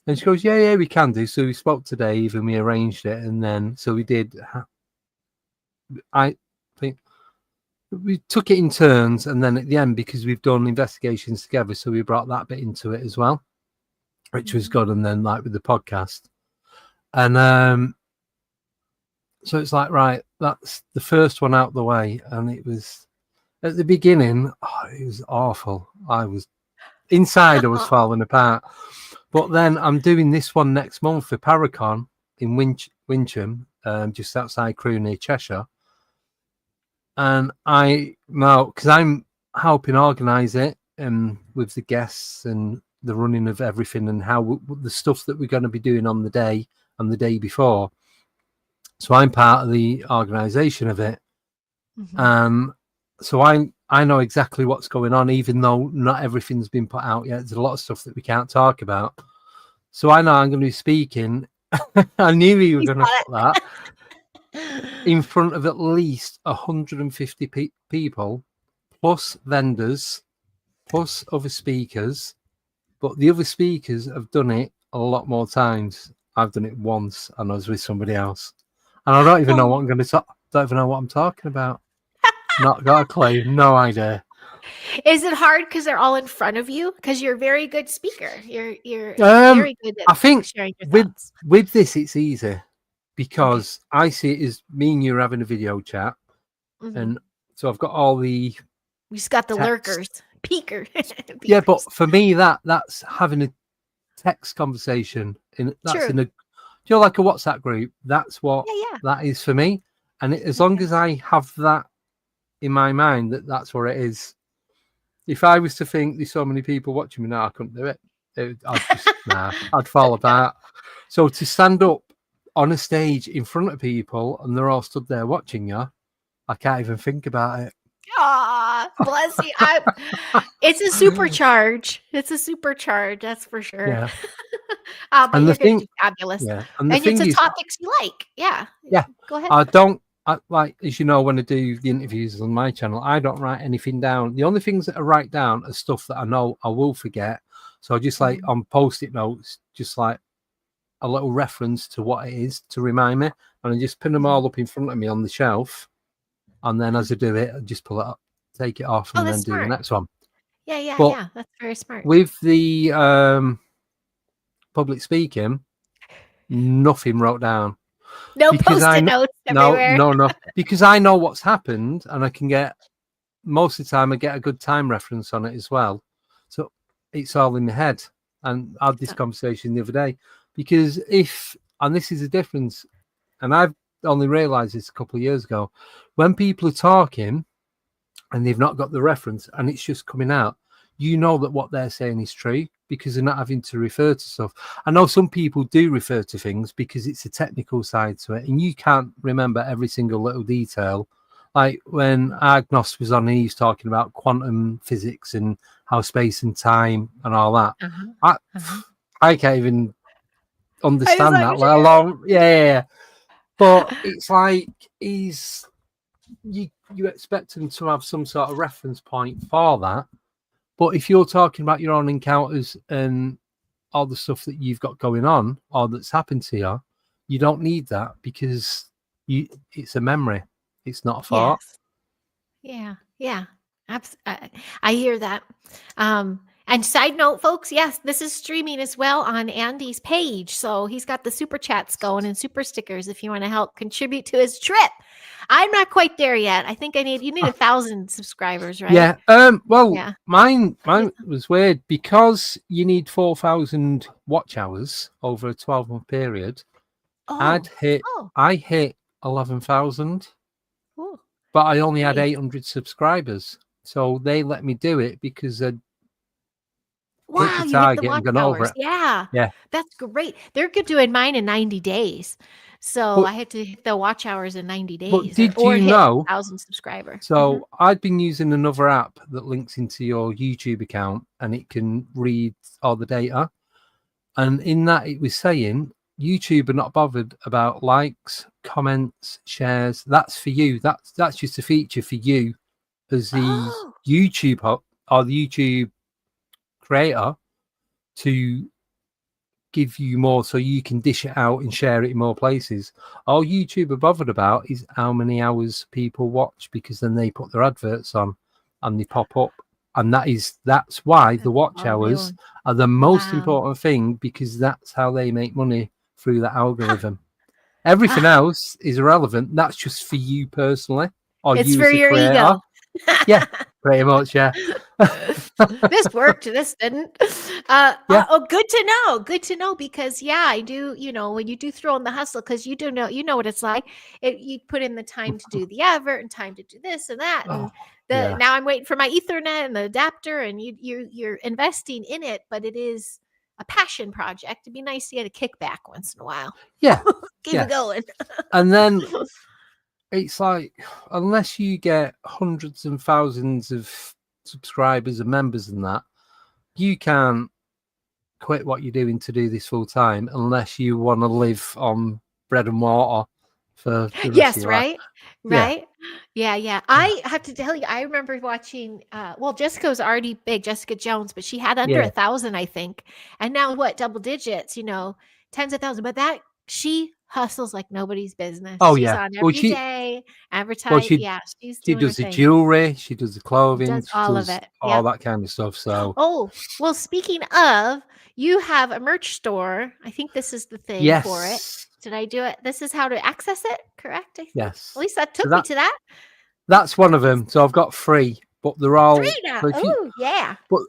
And she goes, yeah, we can do. So we spoke to Dave and we arranged it. And then, so we did. I think we took it in turns. And then at the end, because we've done investigations together, so we brought that bit into it as well, which was good. And then, like with the podcast. And so it's like, right, that's the first one out the way. And it was, at the beginning, it was awful. I was inside, I was falling apart. But then I'm doing this one next month for Paracon in Wincham, just outside Crewe near Cheshire. And because I'm helping organise it with the guests and the running of everything and how the stuff that we're going to be doing on the day and the day before. So I'm part of the organisation of it. So I know exactly what's going on, even though not everything's been put out yet. There's a lot of stuff that we can't talk about. So I know I'm going to be speaking. I knew you were going to put that. in front of at least 150 people, plus vendors, plus other speakers. But the other speakers have done it a lot more times. I've done it once, and I was with somebody else, and I don't even know what I'm going to talk. Don't even know what I'm talking about. Not got a clue. No idea. Is it hard because they're all in front of you? Because you're a very good speaker. You're very good at I think sharing your with thoughts. this, it's easy because I see it as me and you having a video chat, and so I've got all the. You just got the text. lurkers, peeker. Yeah, but for me, that's having a text conversation True. in a, like a WhatsApp group. That's what that is for me, and as long as I have that in my mind, that's what it is. If I was to think there's so many people watching me now, I couldn't do it. I'd just I'd fall apart. So to stand up on a stage in front of people and they're all stood there watching you, I can't even think about it. Ah, bless you. It's a supercharge. It's a supercharge, that's for sure. Yeah. But you're going to do fabulous. Yeah. And it's a topics you like. Yeah. Yeah. Go ahead. Like, as you know, when I do the interviews on my channel, I don't write anything down. The only things that I write down are stuff that I know I will forget. So just like on Post-it notes, just like a little reference to what it is to remind me. And I just pin them all up in front of me on the shelf. And then as I do it, I just pull it up, take it off, and then do the next one. Yeah. That's very smart. With the public speaking, nothing wrote down. No Post-it notes everywhere. No. Because I know what's happened, and I can get most of the time I get a good time reference on it as well. So it's all in my head. And I had this conversation the other day because and this is a difference, and I've only realised this a couple of years ago, when people are talking and they've not got the reference and it's just coming out, you know that what they're saying is true because they're not having to refer to stuff. I know some people do refer to things because it's a technical side to it and you can't remember every single little detail. Like when Agnos was on, he was talking about quantum physics and how space and time and all that. I can't even understand that, let alone, But it's like you expect him to have some sort of reference point for that. But if you're talking about your own encounters and all the stuff that you've got going on or that's happened to you, you don't need that because it's a memory. It's not a thought. Yes. Yeah. I hear that. And side note, folks, yes, this is streaming as well on Andy's page. So he's got the super chats going and super stickers if you want to help contribute to his trip. I'm not quite there yet. I think you need 1,000 subscribers, right? Yeah. Mine was weird because you need 4,000 watch hours over a 12-month period. I hit 11,000, but I only had 800 subscribers. So they let me do it because you hit the watch hours. Yeah. That's great. They're doing mine in 90 days. So I had to hit the watch hours in 90 days. But did you know 1,000 subscribers? So I'd been using another app that links into your YouTube account and it can read all the data. And in that it was saying YouTube are not bothered about likes, comments, shares. That's for you. That's just a feature for you as the YouTube or the YouTube creator to give you more so you can dish it out and share it in more places. All YouTube are bothered about is how many hours people watch because then they put their adverts on and they pop up. And that's why the watch hours are the most important thing because that's how they make money through that algorithm. Everything else is irrelevant. That's just for you personally. Or it's you for as a your creator. ego. Yeah, pretty much, yeah. This worked, this didn't. Good to know because I do, when you do throw in the hustle, because you know what it's like. You put in the time to do the advert and time to do this and that. And now I'm waiting for my Ethernet and the adapter, and you're investing in it, but it is a passion project. It'd be nice to get a kickback once in a while. Yeah. Keep it going. And then it's like, unless you get hundreds and thousands of subscribers and members and that, you can't quit what you're doing to do this full time unless you want to live on bread and water for the rest of Yes, your life. right? Yeah. Right? Yeah, yeah. Yeah. I have to tell you, I remember watching, well, Jessica was already big, Jessica Jones, but she had under Yeah. 1,000, I think. And now what? Double digits, tens of thousands. But she hustles like nobody's business. Oh She's yeah. on Well, every day, well advertise. she Yeah, she's she doing her does the thing. jewelry, she does the clothing, Does she all of does it. all Yep. that kind of stuff. So Oh, well, speaking of, you have a merch store. I think this is the thing for it. yes, Did I do it? This is how to access it, correct? I think. At yes. least that So took me to that. that's one of them. So I've got 3, but they're all 3 now. so if you Oh, yeah. but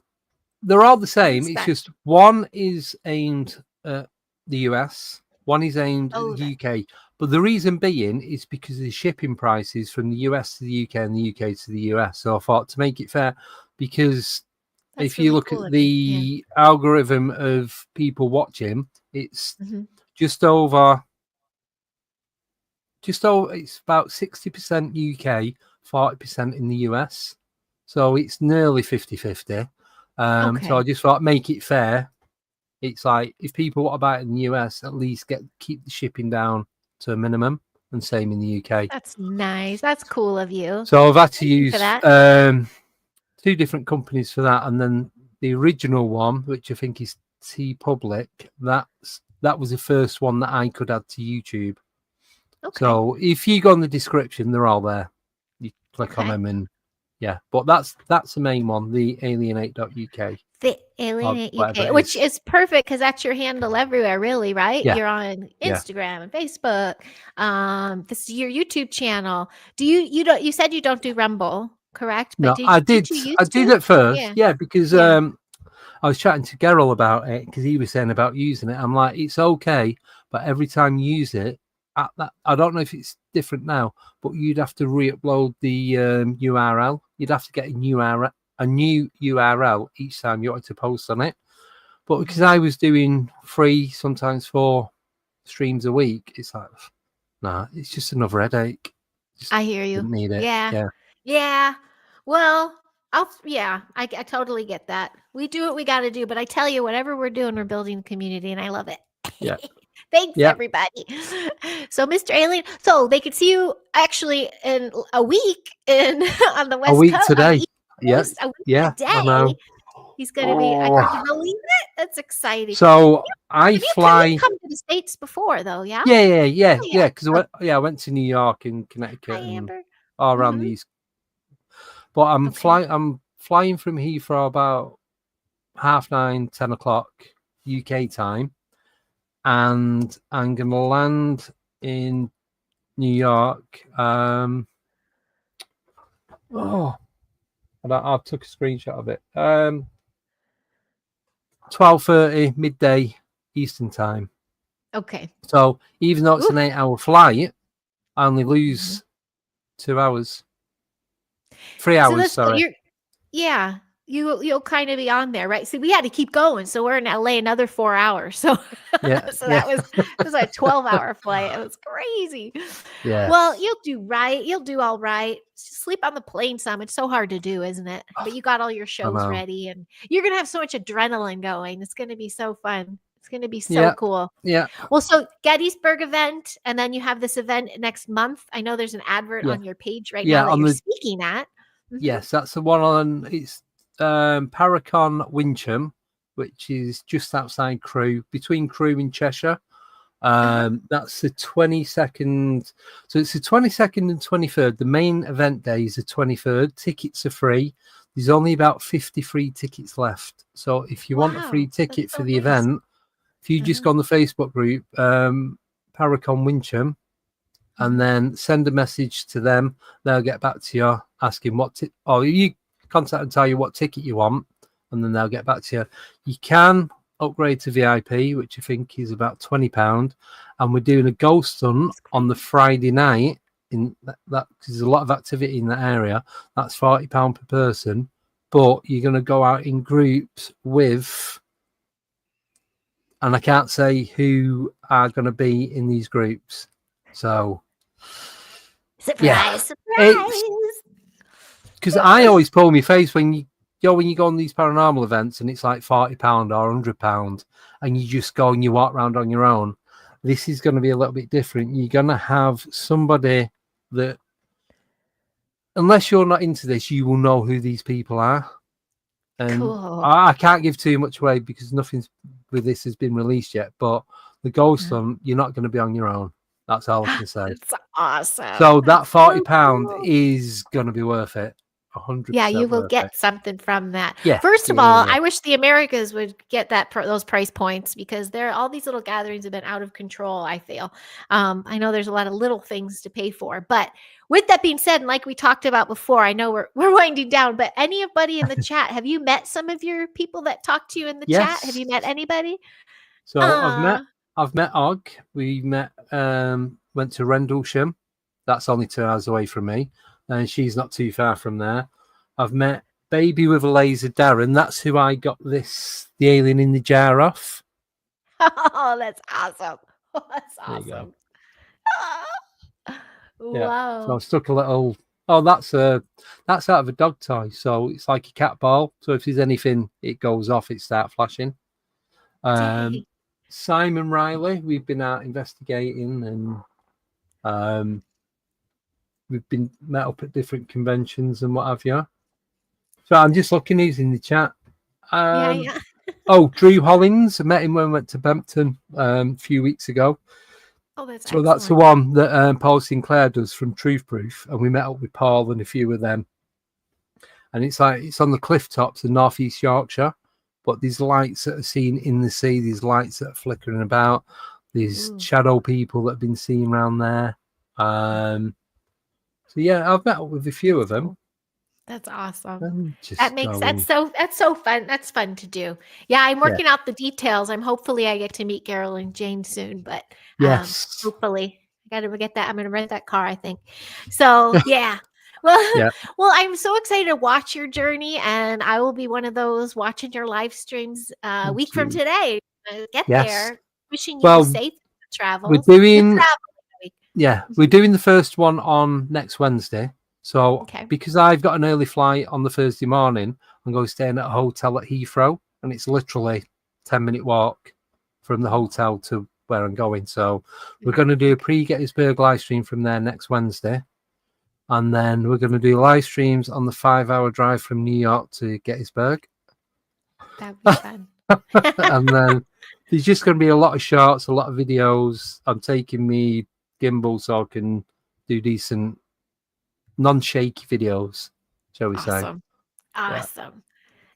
they're all the same. It's Respect. just one is aimed at the US, one is aimed at Oh, the UK. But the reason being is because of the shipping prices from the US to the UK and the UK to the US. So I thought to make it fair, because that's if you really look cool at of you. Yeah. the algorithm of people watching, it's Mhm. just over, it's about 60% UK, 40% in the US. So it's nearly 50-50. So Okay. I just thought make it fair. It's like if people want to buy it in the US, at least keep the shipping down to a minimum, and same in the UK. That's nice. That's cool of you. So I've had to Thank you for use that. 2 different companies for that, and then the original one, which I think is T Public, that was the first one that I could add to YouTube. Okay. So if you go in the description, they're all there. You click on them, and yeah. But that's the main one, the alienate.uk. The Alienate whatever UK, it which is. is perfect because that's your handle everywhere, really, right? Yeah. You're on Yeah. Instagram and Facebook. This is your YouTube channel. Do you said you don't do Rumble, correct? But No, I did. did you I used did to? at first, Yeah. yeah, because Yeah. I was chatting to Gerald about it because he was saying about using it. I'm like, it's okay, but every time you use it, I don't know if it's different now, but you'd have to re-upload the URL. You'd have to get a new URL each time you wanted to post on it. But because I was doing 3, sometimes 4 streams a week, it's like, nah, it's just another headache. I hear you. Didn't need it. Yeah. Yeah. Well, I totally get that. We do what we got to do, but I tell you, whatever we're doing, we're building a community, and I love it. Yeah. Thanks, Yeah. everybody. So, Mr. Alien, so they could see you actually in a week on the West A week Coast. today. On the East Yeah. Coast, a week Yeah. today. I know. He's going to be. Can you believe it? That's exciting. So I fly. You've come to the States before, though, yeah? Yeah. Oh, yeah. Because I went to New York and Connecticut Hi, and Amber. all around the East. But I'm Okay. flying from Heathrow about 9:30, 10 o'clock UK time, and I'm gonna land in New York. I took a screenshot of it. 12:30 midday Eastern time. Okay. So even though it's an 8-hour flight, I only lose 2 hours. 3 hours, sorry. Yeah, you'll kind of be on there, right? See, we had to keep going, so we're in LA another 4 hours. So Yeah. so that was a 12-hour flight. It was crazy. Yeah. Well, you'll do right. You'll do all right. Sleep on the plane some. It's so hard to do, isn't it? But you got all your shows ready, and you're gonna have so much adrenaline going. It's gonna be so fun. It's gonna be so cool. Yeah. Well, so Gettysburg event, and then you have this event next month. I know there's an advert on your page right now that you're speaking at. Yes, that's the one on. It's Paracon Wincham, which is just outside Crewe, between Crewe and Cheshire. That's the 22nd. So it's the 22nd and 23rd. The main event day is the 23rd. Tickets are free. There's only about 53 tickets left. So if you want a free ticket for the event, if you just go on the Facebook group, Paracon Wincham, and then send a message to them, they'll get back to you asking or you contact and tell you what ticket you want, and then they'll get back to you. You can upgrade to VIP, which I think is about £20, and we're doing a ghost hunt on the Friday night. In that, because there's a lot of activity in that area. That's £40 per person, but you're going to go out in groups with, and I can't say who are going to be in these groups. So surprise. Because I always pull my face when you go on these paranormal events and it's like £40 or £100, and you just go and you walk around on your own. this is going to be a little bit different. You're going to have somebody that, unless you're not into this, you will know who these people are. And Cool. I can't give too much away because nothing with this has been released yet. But the Ghost Hunt, you're not going to be on your own. That's all I can say. It's awesome. So that That's £40 cool. is going to be worth it. 100%. Yeah, you will worth get it. something from that. Yeah. First of yeah, all, yeah. I wish the Americas would get those price points because all these little gatherings have been out of control, I feel. I know there's a lot of little things to pay for, but with that being said, and like we talked about before, I know we're winding down, but anybody in the chat, have you met some of your people that talk to you in the chat? Have you met anybody? So I've met Og. We met went to Rendlesham. That's only 2 hours away from me, and she's not too far from there. I've met Baby with a Laser Darren. That's who I got the Alien in the Jar off. Oh, that's awesome. That's There you go. awesome. Yeah. Wow. So I stuck a little. Oh, that's out of a dog toy. So it's like a cat ball. So if there's anything, it goes off. It starts flashing. Dang. Simon Riley, we've been out investigating, and we've been met up at different conventions and what have you. So I'm just looking. He's in the chat. Yeah. Oh, Drew Hollins. I met him when we went to Bempton a few weeks ago. Oh, that's so that's the one that Paul Sinclair does from Truth Proof, and we met up with Paul and a few of them. And it's on the cliff tops in North East Yorkshire, but these lights that are seen in the sea, these lights that are flickering about, these shadow people that have been seen around there. So yeah, I've met up with a few of them. That's awesome. That's so fun. That's fun to do. Yeah, I'm working out the details. Hopefully I get to meet Carol and Jane soon, but yes, hopefully I got to get that. I'm going to rent that car, I think. So yeah. Well, well, I'm so excited to watch your journey, and I will be one of those watching your live streams a week from today. Get there. Wishing you safe travels. We're doing we're doing the first one on next Wednesday. So because I've got an early flight on the Thursday morning, I'm going to stay at a hotel at Heathrow, and it's literally 10-minute walk from the hotel to where I'm going. So we're going to do a pre-Gettysburg live stream from there next Wednesday. And then we're going to do live streams on the 5-hour drive from New York to Gettysburg. That'd be fun. And then there's just going to be a lot of shorts, a lot of videos. I'm taking me gimbal so I can do decent non-shaky videos, shall we say. Awesome.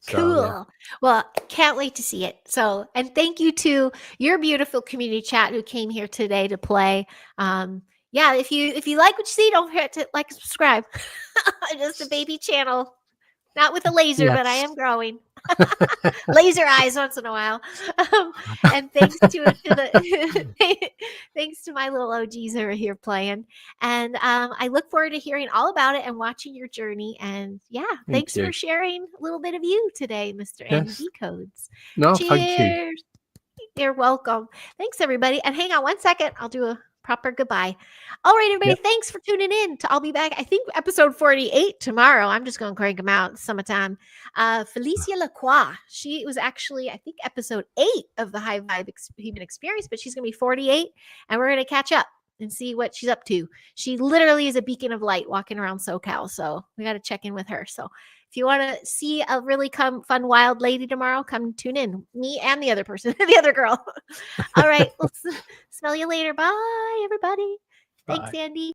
So, cool. Well, can't wait to see it. So, and thank you to your beautiful community chat who came here today to play. Yeah, if you like what you see, don't forget to like and subscribe. Just a baby channel. Not with a laser, but I am growing. Laser eyes once in a while. And thanks thanks to my little OGs who are here playing. And I look forward to hearing all about it and watching your journey. And thanks for sharing a little bit of you today, Mr. ND Codes. No, cheers. Thank you. You're welcome. Thanks, everybody. And hang on 1 second. I'll do a proper goodbye. All right, everybody. Thanks for tuning in. I'll be back. I think episode 48 tomorrow. I'm just going to crank them out. It's summertime. Felicia Lacroix. She was actually, I think, episode 8 of the High Vibe Human Experience, but she's going to be 48, and we're going to catch up and see what she's up to. She literally is a beacon of light walking around SoCal, so we got to check in with her. So if you want to see a really fun, wild lady tomorrow, come tune in. Me and the other person, the other girl. All right. We'll smell you later. Bye, everybody. Thanks, Andy.